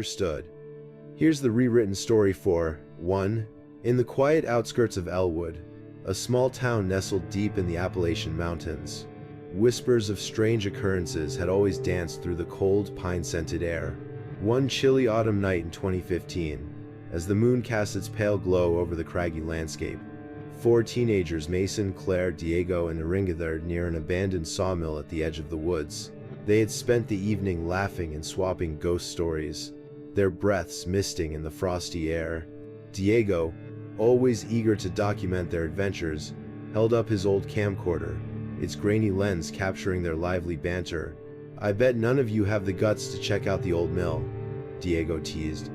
understood. Here's the rewritten story for 1. In the quiet outskirts of Elwood, a small town nestled deep in the Appalachian Mountains, whispers of strange occurrences had always danced through the cold, pine-scented air. One chilly autumn night in 2015, as the moon cast its pale glow over the craggy landscape, 4 teenagers, Mason, Claire, Diego, and gathered near an abandoned sawmill at the edge of the woods. They had spent the evening laughing and swapping ghost stories, their breaths misting in the frosty air. Diego, always eager to document their adventures, held up his old camcorder, its grainy lens capturing their lively banter. "I bet none of you have the guts to check out the old mill," Diego teased,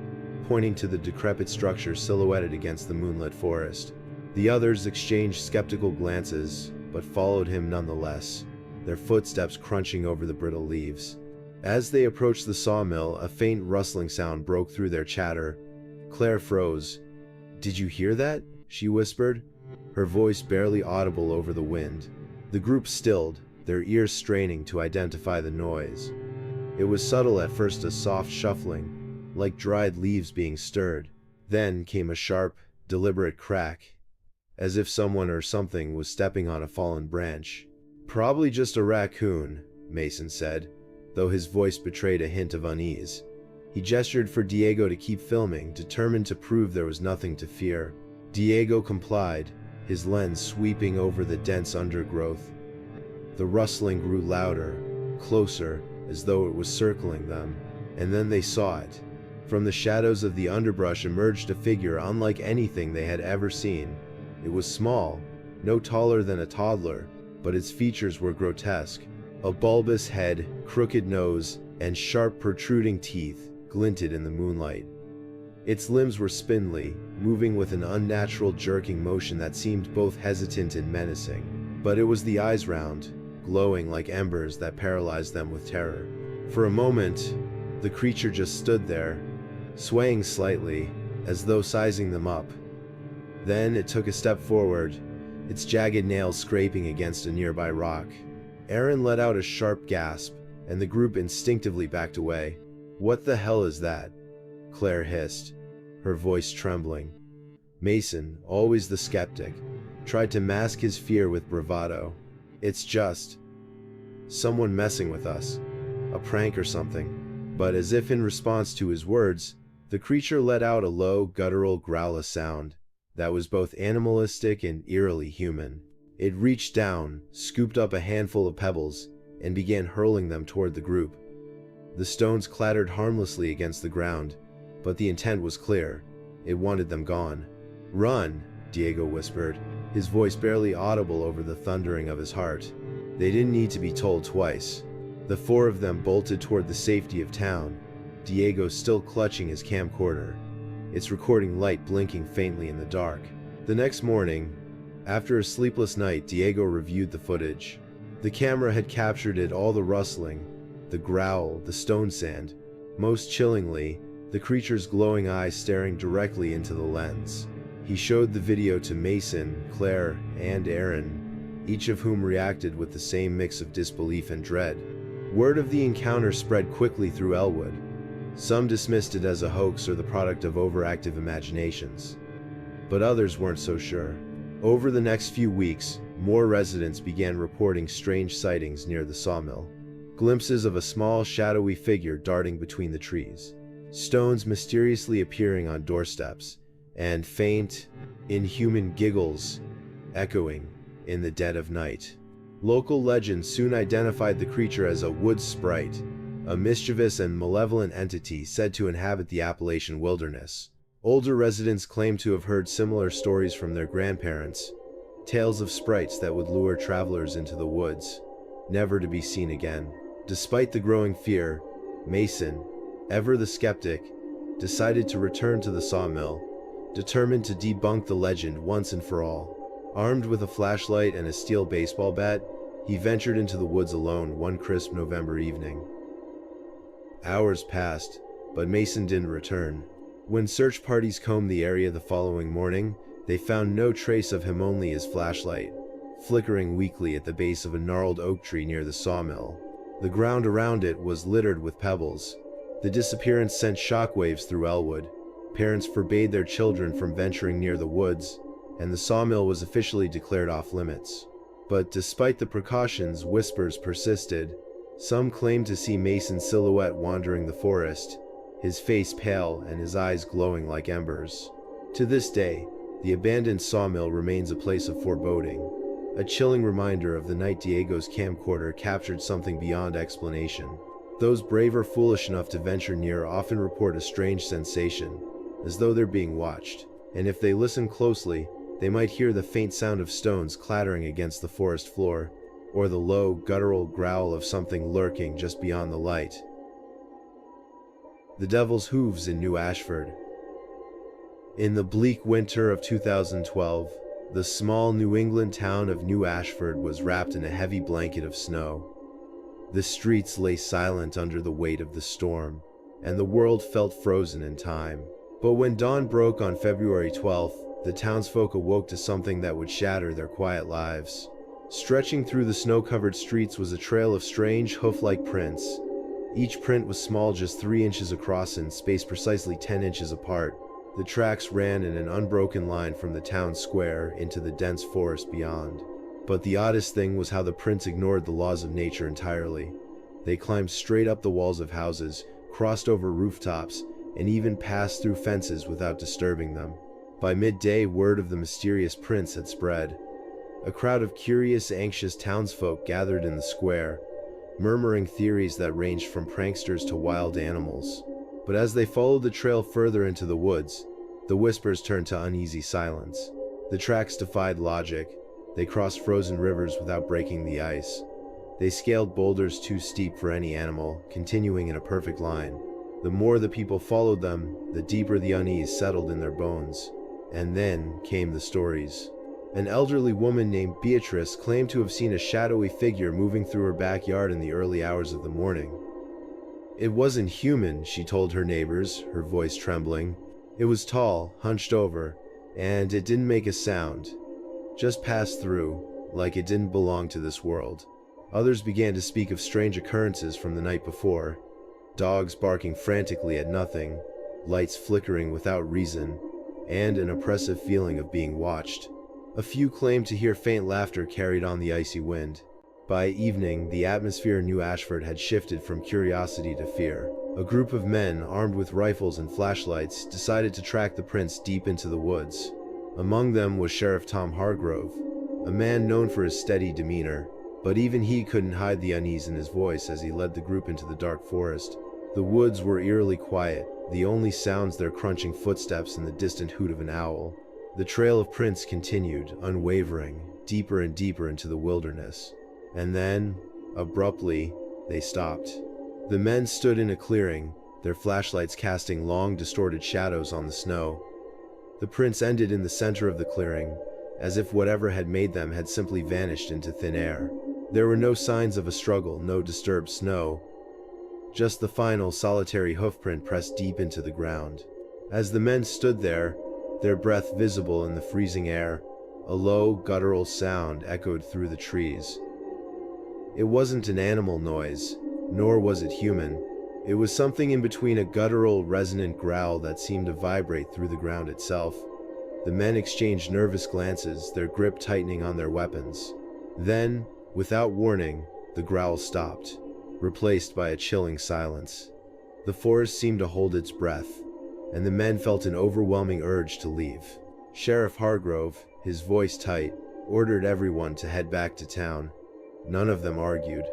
pointing to the decrepit structure silhouetted against the moonlit forest. The others exchanged skeptical glances, but followed him nonetheless, their footsteps crunching over the brittle leaves. As they approached the sawmill, a faint rustling sound broke through their chatter. Claire froze. "Did you hear that?" she whispered, her voice barely audible over the wind. The group stilled, their ears straining to identify the noise. It was subtle at first, a soft shuffling, like dried leaves being stirred. Then came a sharp, deliberate crack, as if someone or something was stepping on a fallen branch. "Probably just a raccoon," Mason said, though his voice betrayed a hint of unease. He gestured for Diego to keep filming, determined to prove there was nothing to fear. Diego complied, his lens sweeping over the dense undergrowth. The rustling grew louder, closer, as though it was circling them, and then they saw it. From the shadows of the underbrush emerged a figure unlike anything they had ever seen. It was small, no taller than a toddler, but its features were grotesque. A bulbous head, crooked nose, and sharp protruding teeth glinted in the moonlight. Its limbs were spindly, moving with an unnatural jerking motion that seemed both hesitant and menacing. But it was the eyes, round, glowing like embers, that paralyzed them with terror. For a moment, the creature just stood there, swaying slightly, as though sizing them up. Then it took a step forward, its jagged nails scraping against a nearby rock. Aaron let out a sharp gasp, and the group instinctively backed away. "What the hell is that?" Claire hissed, her voice trembling. Mason, always the skeptic, tried to mask his fear with bravado. "It's just someone messing with us, a prank or something." But as if in response to his words, the creature let out a low, guttural, growlous sound that was both animalistic and eerily human. It reached down, scooped up a handful of pebbles, and began hurling them toward the group. The stones clattered harmlessly against the ground, but the intent was clear. It wanted them gone. "Run," Diego whispered, his voice barely audible over the thundering of his heart. They didn't need to be told twice. The 4 of them bolted toward the safety of town, Diego still clutching his camcorder, its recording light blinking faintly in the dark. The next morning, after a sleepless night, Diego reviewed the footage. The camera had captured it all: the rustling, the growl, the stone sand. Most chillingly, the creature's glowing eyes staring directly into the lens. He showed the video to Mason, Claire, and Aaron, each of whom reacted with the same mix of disbelief and dread. Word of the encounter spread quickly through Elwood. Some dismissed it as a hoax or the product of overactive imaginations, but others weren't so sure. Over the next few weeks, more residents began reporting strange sightings near the sawmill. Glimpses of a small, shadowy figure darting between the trees, stones mysteriously appearing on doorsteps, and faint, inhuman giggles echoing in the dead of night. Local legend soon identified the creature as a wood sprite, a mischievous and malevolent entity said to inhabit the Appalachian wilderness. Older residents claimed to have heard similar stories from their grandparents, tales of sprites that would lure travelers into the woods, never to be seen again. Despite the growing fear, Mason, ever the skeptic, decided to return to the sawmill, determined to debunk the legend once and for all. Armed with a flashlight and a steel baseball bat, he ventured into the woods alone one crisp November evening. Hours passed, but Mason didn't return. When search parties combed the area the following morning, they found no trace of him, only his flashlight, flickering weakly at the base of a gnarled oak tree near the sawmill. The ground around it was littered with pebbles, The disappearance sent shockwaves through Elwood. Parents forbade their children from venturing near the woods, and the sawmill was officially declared off-limits. But despite the precautions, whispers persisted. Some claimed to see Mason's silhouette wandering the forest, his face pale and his eyes glowing like embers. To this day, the abandoned sawmill remains a place of foreboding, a chilling reminder of the night Diego's camcorder captured something beyond explanation. Those brave or foolish enough to venture near often report a strange sensation, as though they're being watched, and if they listen closely, they might hear the faint sound of stones clattering against the forest floor, or the low, guttural growl of something lurking just beyond the light. The Devil's Hooves in New Ashford. In the bleak winter of 2012, the small New England town of New Ashford was wrapped in a heavy blanket of snow. The streets lay silent under the weight of the storm, and the world felt frozen in time. But when dawn broke on February 12th, the townsfolk awoke to something that would shatter their quiet lives. Stretching through the snow-covered streets was a trail of strange, hoof-like prints. Each print was small, just 3 inches across and spaced precisely 10 inches apart. The tracks ran in an unbroken line from the town square into the dense forest beyond. But the oddest thing was how the prints ignored the laws of nature entirely. They climbed straight up the walls of houses, crossed over rooftops, and even passed through fences without disturbing them. By midday, word of the mysterious prints had spread. A crowd of curious, anxious townsfolk gathered in the square, murmuring theories that ranged from pranksters to wild animals. But as they followed the trail further into the woods, the whispers turned to uneasy silence. The tracks defied logic. They crossed frozen rivers without breaking the ice. They scaled boulders too steep for any animal, continuing in a perfect line. The more the people followed them, the deeper the unease settled in their bones. And then came the stories. An elderly woman named Beatrice claimed to have seen a shadowy figure moving through her backyard in the early hours of the morning. It wasn't human, she told her neighbors, her voice trembling. It was tall, hunched over, and it didn't make a sound. Just passed through, like it didn't belong to this world. Others began to speak of strange occurrences from the night before. Dogs barking frantically at nothing, lights flickering without reason, and an oppressive feeling of being watched. A few claimed to hear faint laughter carried on the icy wind. By evening, the atmosphere in New Ashford had shifted from curiosity to fear. A group of men, armed with rifles and flashlights, decided to track the prints deep into the woods. Among them was Sheriff Tom Hargrove, a man known for his steady demeanor, but even he couldn't hide the unease in his voice as he led the group into the dark forest. The woods were eerily quiet, the only sounds their crunching footsteps and the distant hoot of an owl. The trail of prints continued, unwavering, deeper and deeper into the wilderness. And then, abruptly, they stopped. The men stood in a clearing, their flashlights casting long, distorted shadows on the snow. The prints ended in the center of the clearing, as if whatever had made them had simply vanished into thin air. There were no signs of a struggle, no disturbed snow, just the final, solitary hoofprint pressed deep into the ground. As the men stood there, their breath visible in the freezing air, a low, guttural sound echoed through the trees. It wasn't an animal noise, nor was it human. It was something in between a guttural, resonant growl that seemed to vibrate through the ground itself. The men exchanged nervous glances, their grip tightening on their weapons. Then, without warning, the growl stopped, replaced by a chilling silence. The forest seemed to hold its breath, and the men felt an overwhelming urge to leave. Sheriff Hargrove, his voice tight, ordered everyone to head back to town. None of them argued.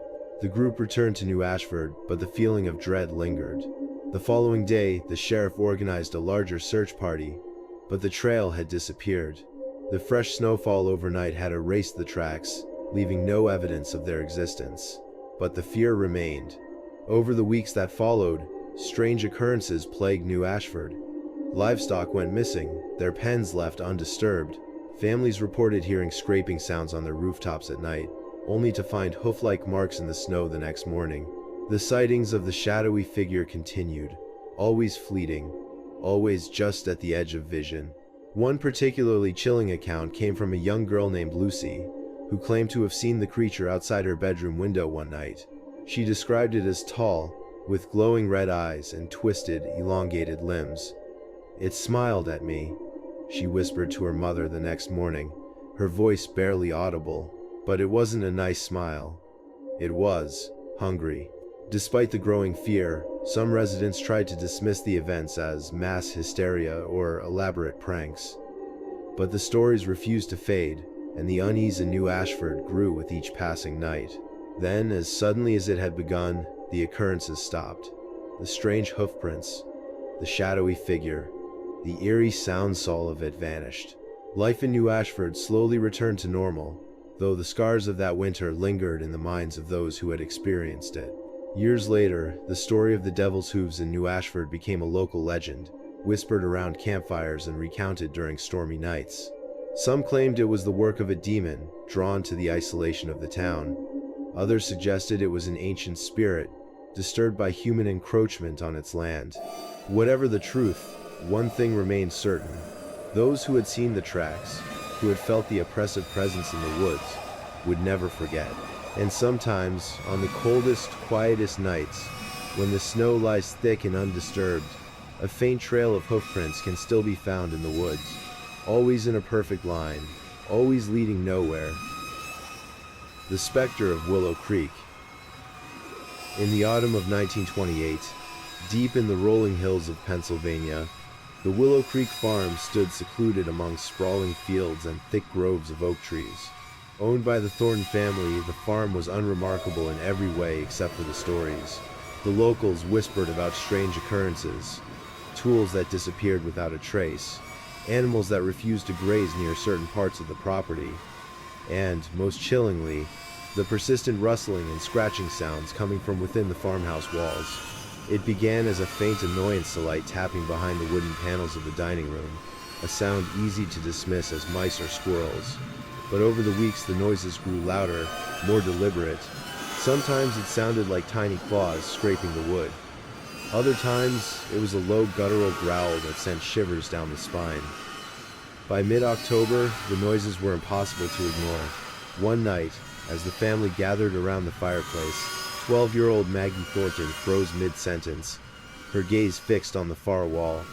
The group returned to New Ashford, but the feeling of dread lingered. The following day, the sheriff organized a larger search party, but the trail had disappeared. The fresh snowfall overnight had erased the tracks, leaving no evidence of their existence. But the fear remained. Over the weeks that followed, strange occurrences plagued New Ashford. Livestock went missing, their pens left undisturbed. Families reported hearing scraping sounds on their rooftops at night, only to find hoof-like marks in the snow the next morning. The sightings of the shadowy figure continued, always fleeting, always just at the edge of vision. One particularly chilling account came from a young girl named Lucy, who claimed to have seen the creature outside her bedroom window one night. She described it as tall, with glowing red eyes and twisted, elongated limbs. It smiled at me, she whispered to her mother the next morning, her voice barely audible. But it wasn't a nice smile. It was hungry. Despite the growing fear, some residents tried to dismiss the events as mass hysteria or elaborate pranks. But the stories refused to fade, and the unease in New Ashford grew with each passing night. Then, as suddenly as it had begun, the occurrences stopped. The strange hoofprints, the shadowy figure, the eerie soundsol of it vanished. Life in New Ashford slowly returned to normal, though the scars of that winter lingered in the minds of those who had experienced it. Years later, the story of the Devil's Hooves in New Ashford became a local legend, whispered around campfires and recounted during stormy nights. Some claimed it was the work of a demon, drawn to the isolation of the town. Others suggested it was an ancient spirit, disturbed by human encroachment on its land. Whatever the truth, one thing remained certain. Those who had seen the tracks, who had felt the oppressive presence in the woods, would never forget. And sometimes, on the coldest, quietest nights, when the snow lies thick and undisturbed, a faint trail of hoofprints can still be found in the woods, always in a perfect line, always leading nowhere. The specter of Willow Creek. In the autumn of 1928, deep in the rolling hills of Pennsylvania, the Willow Creek farm stood secluded among sprawling fields and thick groves of oak trees. Owned by the Thornton family, the farm was unremarkable in every way except for the stories. The locals whispered about strange occurrences, tools that disappeared without a trace, animals that refused to graze near certain parts of the property, and, most chillingly, the persistent rustling and scratching sounds coming from within the farmhouse walls. It began as a faint annoyance to light tapping behind the wooden panels of the dining room, a sound easy to dismiss as mice or squirrels. But over the weeks the noises grew louder, more deliberate. Sometimes it sounded like tiny claws scraping the wood. Other times it was a low guttural growl that sent shivers down the spine. By mid-October, the noises were impossible to ignore. One night, as the family gathered around the fireplace, 12-year-old Maggie Thornton froze mid-sentence, her gaze fixed on the far wall.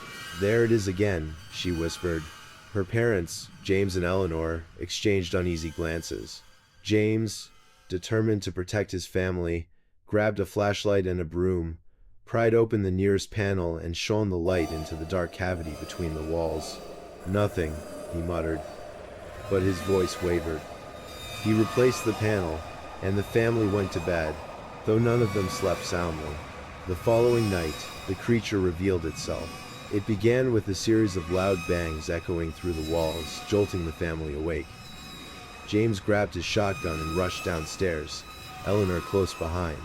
"There it is again," she whispered. Her parents, James and Eleanor, exchanged uneasy glances. James, determined to protect his family, grabbed a flashlight and a broom, pried open the nearest panel and shone the light into the dark cavity between the walls. "Nothing," he muttered, but his voice wavered. He replaced the panel, and the family went to bed, though none of them slept soundly. The following night, the creature revealed itself. It began with a series of loud bangs echoing through the walls, jolting the family awake. James grabbed his shotgun and rushed downstairs, Eleanor close behind.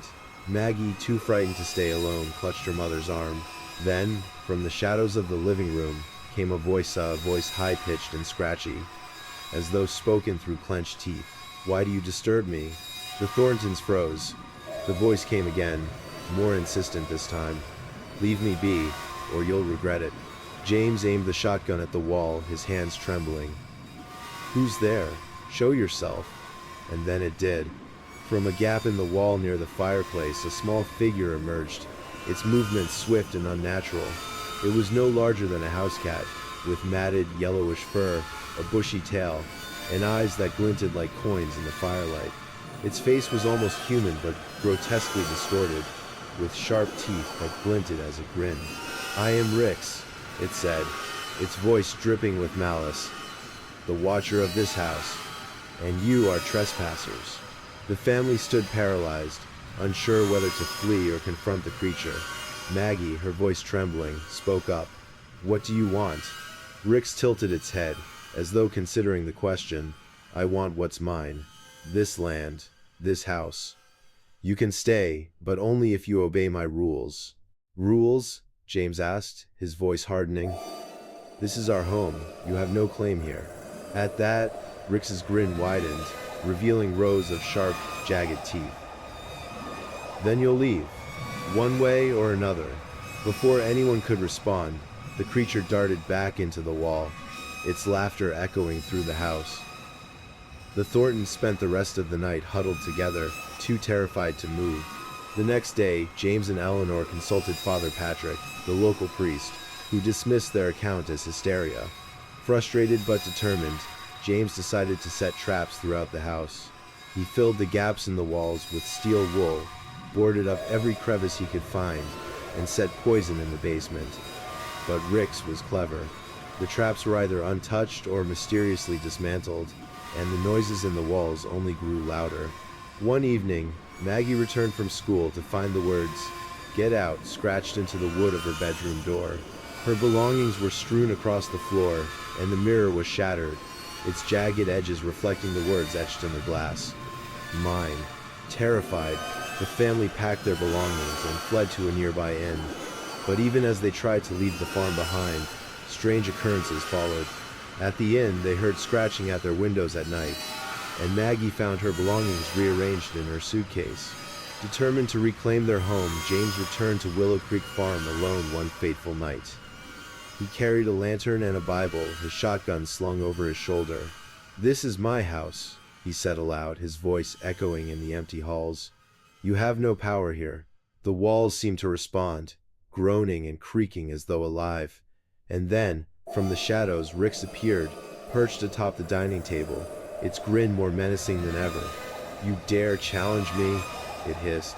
Maggie, too frightened to stay alone, clutched her mother's arm. Then, from the shadows of the living room, came a voice high-pitched and scratchy, as though spoken through clenched teeth. "Why do you disturb me?" The Thorntons froze. The voice came again, more insistent this time. "Leave me be, or you'll regret it." James aimed the shotgun at the wall, his hands trembling. "Who's there? Show yourself." And then it did. From a gap in the wall near the fireplace, a small figure emerged, its movements swift and unnatural. It was no larger than a house cat, with matted, yellowish fur, a bushy tail, and eyes that glinted like coins in the firelight. Its face was almost human, but grotesquely distorted, with sharp teeth that glinted as it grinned. "I am Rix," it said, its voice dripping with malice, "the watcher of this house, and you are trespassers." The family stood paralyzed, unsure whether to flee or confront the creature. Maggie, her voice trembling, spoke up. "What do you want?" Rix tilted its head, as though considering the question. "I want what's mine. This land, this house. You can stay, but only if you obey my rules." "Rules?" James asked, his voice hardening. "This is our home. You have no claim here." At that, Rix's grin widened, revealing rows of sharp, jagged teeth. "Then you'll leave, one way or another." Before anyone could respond, the creature darted back into the wall, its laughter echoing through the house. The Thorntons spent the rest of the night huddled together, too terrified to move. The next day, James and Eleanor consulted Father Patrick, the local priest, who dismissed their account as hysteria. Frustrated but determined, James decided to set traps throughout the house. He filled the gaps in the walls with steel wool, boarded up every crevice he could find, and set poison in the basement. But Rix was clever. The traps were either untouched or mysteriously dismantled, and the noises in the walls only grew louder. One evening, Maggie returned from school to find the words, "Get out," scratched into the wood of her bedroom door. Her belongings were strewn across the floor, and the mirror was shattered, its jagged edges reflecting the words etched in the glass. Mine. Terrified, the family packed their belongings and fled to a nearby inn. But even as they tried to leave the farm behind, strange occurrences followed. At the inn, they heard scratching at their windows at night, and Maggie found her belongings rearranged in her suitcase. Determined to reclaim their home, James returned to Willow Creek Farm alone one fateful night. He carried a lantern and a Bible, his shotgun slung over his shoulder. "This is my house," he said aloud, his voice echoing in the empty halls. "You have no power here." The walls seemed to respond, groaning and creaking as though alive. And then, from the shadows, Rix appeared, perched atop the dining table, its grin more menacing than ever. "You dare challenge me?" it hissed.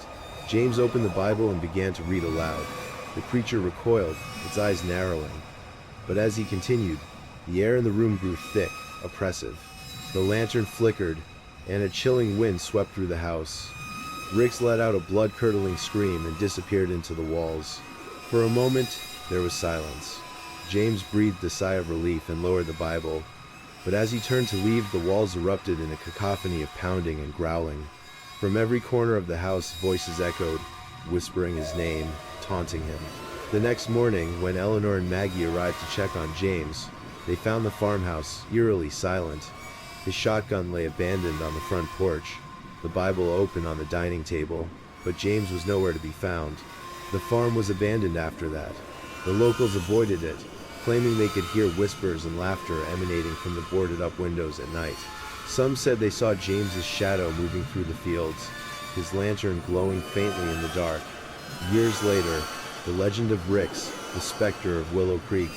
James opened the Bible and began to read aloud. The creature recoiled, its eyes narrowing. But as he continued, the air in the room grew thick, oppressive. The lantern flickered, and a chilling wind swept through the house. Rix let out a blood-curdling scream and disappeared into the walls. For a moment, there was silence. James breathed a sigh of relief and lowered the Bible. But as he turned to leave, the walls erupted in a cacophony of pounding and growling. From every corner of the house, voices echoed, whispering his name, taunting him. The next morning, when Eleanor and Maggie arrived to check on James, they found the farmhouse eerily silent. His shotgun lay abandoned on the front porch, the Bible open on the dining table, but James was nowhere to be found. The farm was abandoned after that. The locals avoided it, claiming they could hear whispers and laughter emanating from the boarded-up windows at night. Some said they saw James's shadow moving through the fields, his lantern glowing faintly in the dark. Years later, the legend of Rix, the specter of Willow Creek,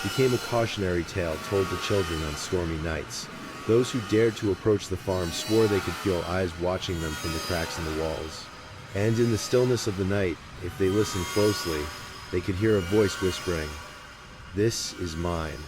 became a cautionary tale told to children on stormy nights. Those who dared to approach the farm swore they could feel eyes watching them from the cracks in the walls. And in the stillness of the night, if they listened closely, they could hear a voice whispering, "This is mine."